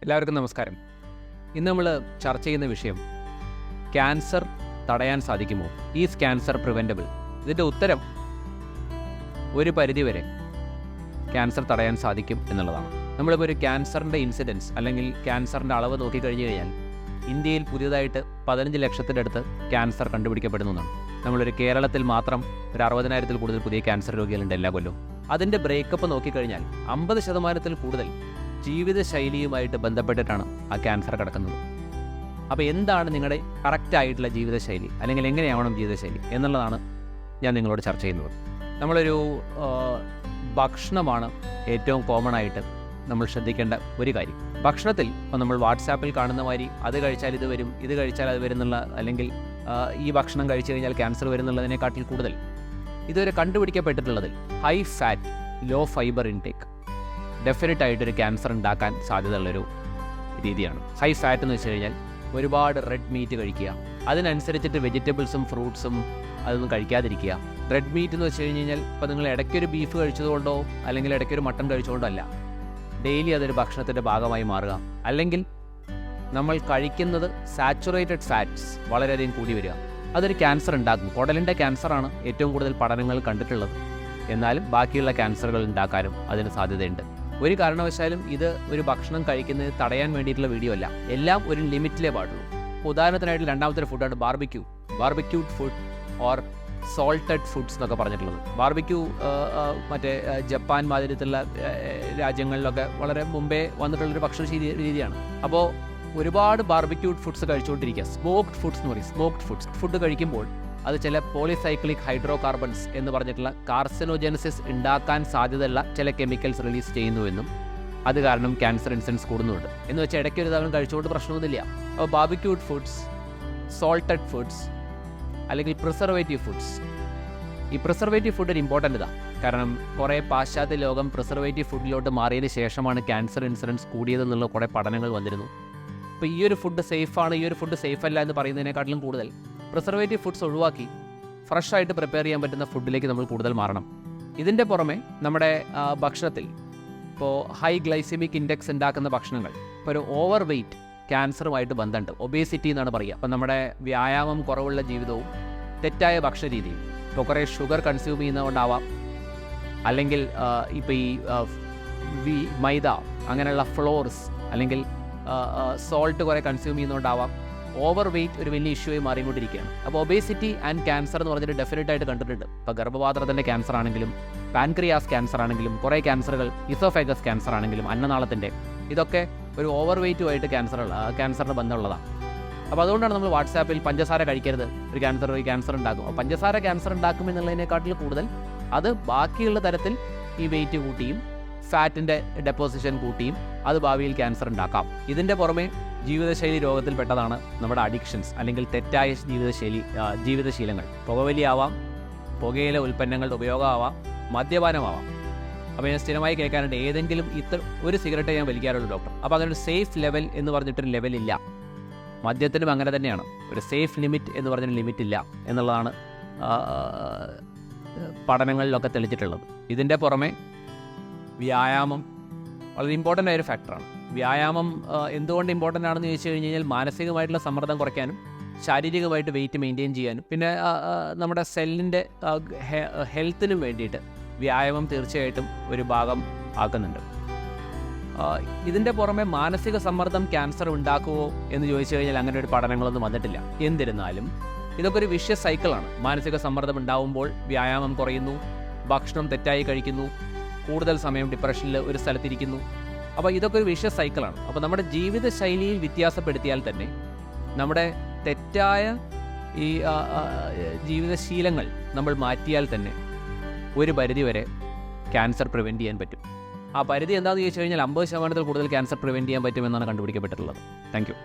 എല്ലാവർക്കും നമസ്കാരം. ഇന്ന് നമ്മൾ ചർച്ച ചെയ്യുന്ന വിഷയം ക്യാൻസർ തടയാൻ സാധിക്കുമോ? Is cancer preventable? ഇതിൻ്റെ ഉത്തരം ഒരു പരിധിവരെ ക്യാൻസർ തടയാൻ സാധിക്കും എന്നുള്ളതാണ്. നമ്മളിപ്പോൾ ഒരു ക്യാൻസറിൻ്റെ ഇൻസിഡൻസ് അല്ലെങ്കിൽ ക്യാൻസറിൻ്റെ അളവ് നോക്കിക്കഴിഞ്ഞ് കഴിഞ്ഞാൽ ഇന്ത്യയിൽ പുതിയതായിട്ട് 15 ലക്ഷത്തിൻ്റെ അടുത്ത് ക്യാൻസർ കണ്ടുപിടിക്കപ്പെടുന്നതാണ്. നമ്മളൊരു കേരളത്തിൽ മാത്രം ഒരു 60,000-ൽ കൂടുതൽ പുതിയ ക്യാൻസർ രോഗികളുണ്ട് എല്ലാ കൊല്ലവും. അതിൻ്റെ ബ്രേക്കപ്പ് നോക്കിക്കഴിഞ്ഞാൽ 50% കൂടുതൽ ജീവിതശൈലിയുമായിട്ട് ബന്ധപ്പെട്ടിട്ടാണ് ആ ക്യാൻസർ കിടക്കുന്നത്. അപ്പോൾ എന്താണ് നിങ്ങളുടെ കറക്റ്റായിട്ടുള്ള ജീവിതശൈലി, അല്ലെങ്കിൽ എങ്ങനെയാവണം ജീവിതശൈലി എന്നുള്ളതാണ് ഞാൻ നിങ്ങളോട് ചർച്ച ചെയ്യുന്നത്. നമ്മളൊരു ഭക്ഷണമാണ് ഏറ്റവും കോമൺ ആയിട്ട് നമ്മൾ ശ്രദ്ധിക്കേണ്ട ഒരു കാര്യം. ഭക്ഷണത്തിൽ ഇപ്പോൾ നമ്മൾ വാട്സാപ്പിൽ കാണുന്ന മാതിരി അത് കഴിച്ചാൽ ഇത് വരും, ഇത് കഴിച്ചാൽ അത് വരുന്നുള്ള, അല്ലെങ്കിൽ ഈ ഭക്ഷണം കഴിച്ചു കഴിഞ്ഞാൽ ക്യാൻസർ വരുന്നുള്ളതിനെക്കാട്ടിൽ കൂടുതൽ ഇതുവരെ കണ്ടുപിടിക്കപ്പെട്ടിട്ടുള്ളത് high fat low fibre intake ഡെഫിനറ്റായിട്ടൊരു ക്യാൻസർ ഉണ്ടാക്കാൻ സാധ്യതയുള്ളൊരു രീതിയാണ്. ഹൈ ഫാറ്റ് എന്ന് വെച്ച് കഴിഞ്ഞാൽ ഒരുപാട് റെഡ് മീറ്റ് കഴിക്കുക, അതിനനുസരിച്ചിട്ട് വെജിറ്റബിൾസും ഫ്രൂട്ട്സും അതൊന്നും കഴിക്കാതിരിക്കുക. റെഡ് മീറ്റ് എന്ന് വെച്ച് കഴിഞ്ഞാൽ ഇപ്പോൾ നിങ്ങൾ ഇടയ്ക്കൊരു ബീഫ് കഴിച്ചതുകൊണ്ടോ അല്ലെങ്കിൽ ഇടയ്ക്കൊരു മട്ടൺ കഴിച്ചുകൊണ്ടോ അല്ല, ഡെയിലി അതൊരു ഭക്ഷണത്തിൻ്റെ ഭാഗമായി മാറുക. അല്ലെങ്കിൽ നമ്മൾ കഴിക്കുന്നത് സാച്ചുറേറ്റഡ് ഫാറ്റ്സ് വളരെയധികം കൂടി വരിക, അതൊരു ക്യാൻസർ ഉണ്ടാക്കും. കുടലിൻ്റെ ക്യാൻസറാണ് ഏറ്റവും കൂടുതൽ പഠനങ്ങൾ കണ്ടിട്ടുള്ളത്. എന്നാലും ബാക്കിയുള്ള ക്യാൻസറുകൾ ഉണ്ടാക്കാനും അതിന് സാധ്യതയുണ്ട്. ഒരു കാരണവശാലും ഇത് ഒരു ഭക്ഷണം കഴിക്കുന്നത് തടയാൻ വേണ്ടിയിട്ടുള്ള വീഡിയോ അല്ല, എല്ലാം ഒരു ലിമിറ്റിലേ പാടുള്ളൂ. ഉദാഹരണത്തിനായിട്ട് രണ്ടാമത്തെ ഫുഡാണ് ബാർബിക്യൂഡ് ഫുഡ് ഓർ സോൾട്ടഡ് ഫുഡ്സ് എന്നൊക്കെ പറഞ്ഞിട്ടുള്ളത്. ബാർബിക്യൂ മറ്റേ ജപ്പാൻ മാതിരത്തിലുള്ള രാജ്യങ്ങളിലൊക്കെ വളരെ മുമ്പേ വന്നിട്ടുള്ളൊരു ഭക്ഷണ രീതിയാണ്. അപ്പോൾ ഒരുപാട് ബാർബിക്യൂഡ് ഫുഡ്സ് കഴിച്ചുകൊണ്ടിരിക്കുക. സ്മോക്ഡ് ഫുഡ്സ് എന്ന് പറയും. സ്മോക്ഡ് ഫുഡ് കഴിക്കുമ്പോൾ അത് ചില പോളിസൈക്ലിക് ഹൈഡ്രോ കാർബൺസ് എന്ന് പറഞ്ഞിട്ടുള്ള കാർസിനോജെനസിസ് ഉണ്ടാക്കാൻ സാധ്യതയുള്ള ചില കെമിക്കൽസ് റിലീസ് ചെയ്യുന്നുവെന്നും അത് കാരണം ക്യാൻസർ ഇൻസിഡൻസ് കൂടുന്നുണ്ട് എന്ന് വെച്ചാൽ ഇടയ്ക്കൊരു തവണ കഴിച്ചുകൊണ്ട് പ്രശ്നമൊന്നുമില്ല. അപ്പോൾ ബാർബിക്യൂഡ് ഫുഡ്സ്, സോൾട്ടഡ് ഫുഡ്സ് അല്ലെങ്കിൽ പ്രിസർവേറ്റീവ് ഫുഡ്സ്. ഈ പ്രിസർവേറ്റീവ് ഫുഡ് ഒരു ഇമ്പോർട്ടൻ്റ് ഇതാണ്. കാരണം കുറേ പാശ്ചാത്യ ലോകം പ്രിസർവേറ്റീവ് ഫുഡിലോട്ട് മാറിയതിന് ശേഷമാണ് ക്യാൻസർ ഇൻസിഡൻസ് കൂടിയതെന്നുള്ള കുറേ പഠനങ്ങൾ വന്നിരുന്നു. അപ്പോൾ ഈ ഒരു ഫുഡ് സേഫാണ്, ഈ ഒരു ഫുഡ് സേഫ് അല്ല എന്ന് പറയുന്നതിനെക്കാട്ടിലും കൂടുതൽ പ്രിസർവേറ്റീവ് ഫുഡ്സ് ഒഴിവാക്കി ഫ്രഷായിട്ട് പ്രിപ്പയർ ചെയ്യാൻ പറ്റുന്ന ഫുഡിലേക്ക് നമ്മൾ കൂടുതൽ മാറണം. ഇതിൻ്റെ പുറമെ നമ്മുടെ ഭക്ഷണത്തിൽ ഇപ്പോൾ ഹൈ ഗ്ലൈസിമിക് ഇൻഡെക്സ് ഉണ്ടാക്കുന്ന ഭക്ഷണങ്ങൾ, ഇപ്പോൾ ഒരു ഓവർ വെയ്റ്റ് ക്യാൻസറുമായിട്ട് ബന്ധമുണ്ട്. ഒബേസിറ്റി എന്നാണ് പറയുക. അപ്പം നമ്മുടെ വ്യായാമം കുറവുള്ള ജീവിതവും തെറ്റായ ഭക്ഷണ രീതിയും, ഇപ്പോൾ കുറേ ഷുഗർ കൺസ്യൂം ചെയ്യുന്നതുകൊണ്ടാവാം, അല്ലെങ്കിൽ ഇപ്പോൾ ഈ മൈദ അങ്ങനെയുള്ള ഫ്ലോർസ് അല്ലെങ്കിൽ സോൾട്ട് കുറേ കൺസ്യൂം ചെയ്യുന്നതുകൊണ്ടാവാം ഓവർ വെയ്റ്റ് ഒരു വലിയ ഇഷ്യൂ ആയി മാറിക്കൊണ്ടിരിക്കുകയാണ്. അപ്പോൾ ഒബേസിറ്റി ആൻഡ് ക്യാൻസർ എന്ന് പറഞ്ഞിട്ട് ഡെഫിനറ്റായിട്ട് കണ്ടിട്ടുണ്ട്. ഇപ്പോൾ ഗർഭപാത്രത്തിൻ്റെ ക്യാൻസർ ആണെങ്കിലും പാൻക്രിയാസ് ക്യാൻസർ ആണെങ്കിലും കുറേ ക്യാൻസറുകൾ, ഇസോഫേഗസ് ക്യാൻസർ ആണെങ്കിലും അന്നനാളത്തിൻ്റെ, ഇതൊക്കെ ഒരു ഓവർ വെയ്റ്റുമായിട്ട് ക്യാൻസറിന് ബന്ധമുള്ളതാണ്. അപ്പോൾ അതുകൊണ്ടാണ് നമ്മൾ വാട്സാപ്പിൽ പഞ്ചസാര കഴിക്കരുത്, ഒരു ക്യാൻസർ ഉണ്ടാക്കും. അപ്പോൾ പഞ്ചസാര ക്യാൻസർ ഉണ്ടാക്കും എന്നുള്ളതിനെക്കാട്ടിൽ കൂടുതൽ അത് ബാക്കിയുള്ള തരത്തിൽ ഈ വെയിറ്റ് കൂട്ടിയും ഫാറ്റിൻ്റെ ഡെപ്പോസിഷൻ കൂട്ടിയും അത് ഭാവിയിൽ ക്യാൻസർ ഉണ്ടാക്കാം. ഇതിൻ്റെ പുറമെ ജീവിതശൈലി രോഗത്തിൽപ്പെട്ടതാണ് നമ്മുടെ അഡിക്ഷൻസ് അല്ലെങ്കിൽ തെറ്റായ ജീവിതശീലങ്ങൾ. പുകവലിയാവാം, പുകയില ഉൽപ്പന്നങ്ങളുടെ ഉപയോഗമാവാം, മദ്യപാനമാവാം. അപ്പോൾ ഞാൻ സ്ഥിരമായി കേൾക്കാറുണ്ട്, ഏതെങ്കിലും ഒരു സിഗരറ്റ് ഞാൻ വലിക്കാറുള്ളൂ ഡോക്ടർ. അപ്പോൾ അങ്ങനെ ഒരു സേഫ് ലെവൽ എന്ന് പറഞ്ഞിട്ടൊരു ലെവലില്ല. മദ്യത്തിനും അങ്ങനെ തന്നെയാണ്, ഒരു സേഫ് ലിമിറ്റ് എന്ന് പറഞ്ഞൊരു ലിമിറ്റ് ഇല്ല എന്നുള്ളതാണ് പഠനങ്ങളിലൊക്കെ തെളിച്ചിട്ടുള്ളത്. ഇതിൻ്റെ പുറമെ വ്യായാമം വളരെ ഇമ്പോർട്ടൻ്റ് ആയൊരു ഫാക്ടറാണ്. വ്യായാമം എന്തുകൊണ്ട് ഇമ്പോർട്ടൻ്റ് ആണെന്ന് ചോദിച്ചു കഴിഞ്ഞ് കഴിഞ്ഞാൽ മാനസികമായിട്ടുള്ള സമ്മർദ്ദം കുറയ്ക്കാനും ശാരീരികമായിട്ട് വെയിറ്റ് മെയിൻറ്റെയിൻ ചെയ്യാനും പിന്നെ നമ്മുടെ സെല്ലിൻ്റെ ഹെൽത്തിനും വേണ്ടിയിട്ട് വ്യായാമം തീർച്ചയായിട്ടും ഒരു ഭാഗം ആക്കുന്നുണ്ട്. ഇതിൻ്റെ പുറമെ മാനസിക സമ്മർദ്ദം ക്യാൻസർ ഉണ്ടാക്കുമോ എന്ന് ചോദിച്ചു കഴിഞ്ഞാൽ അങ്ങനെ ഒരു പഠനങ്ങളൊന്നും വന്നിട്ടില്ല. എന്നിരുന്നാലും ഇതൊക്കെ ഒരു വിഷ്യസ് സൈക്കിളാണ്. മാനസിക സമ്മർദ്ദം ഉണ്ടാവുമ്പോൾ വ്യായാമം കുറയുന്നു, ഭക്ഷണം തെറ്റായി കഴിക്കുന്നു, കൂടുതൽ സമയം ഡിപ്രഷനിൽ ഒരു സ്ഥലത്തിരിക്കുന്നു. അപ്പോൾ ഇതൊക്കെ ഒരു വിഷ്യസ് സൈക്കിളാണ്. അപ്പോൾ നമ്മുടെ ജീവിതശൈലിയിൽ വ്യത്യാസപ്പെടുത്തിയാൽ തന്നെ, നമ്മുടെ തെറ്റായ ഈ ജീവിതശീലങ്ങൾ നമ്മൾ മാറ്റിയാൽ തന്നെ ഒരു പരിധിവരെ ക്യാൻസർ പ്രിവെൻറ്റ് ചെയ്യാൻ പറ്റും. ആ പരിധി എന്താണെന്ന് ചോദിച്ചു കഴിഞ്ഞാൽ 50% കൂടുതൽ ക്യാൻസർ പ്രിവെൻറ്റ് ചെയ്യാൻ പറ്റുമെന്നാണ് കണ്ടുപിടിക്കപ്പെട്ടിട്ടുള്ളത്. Thank you.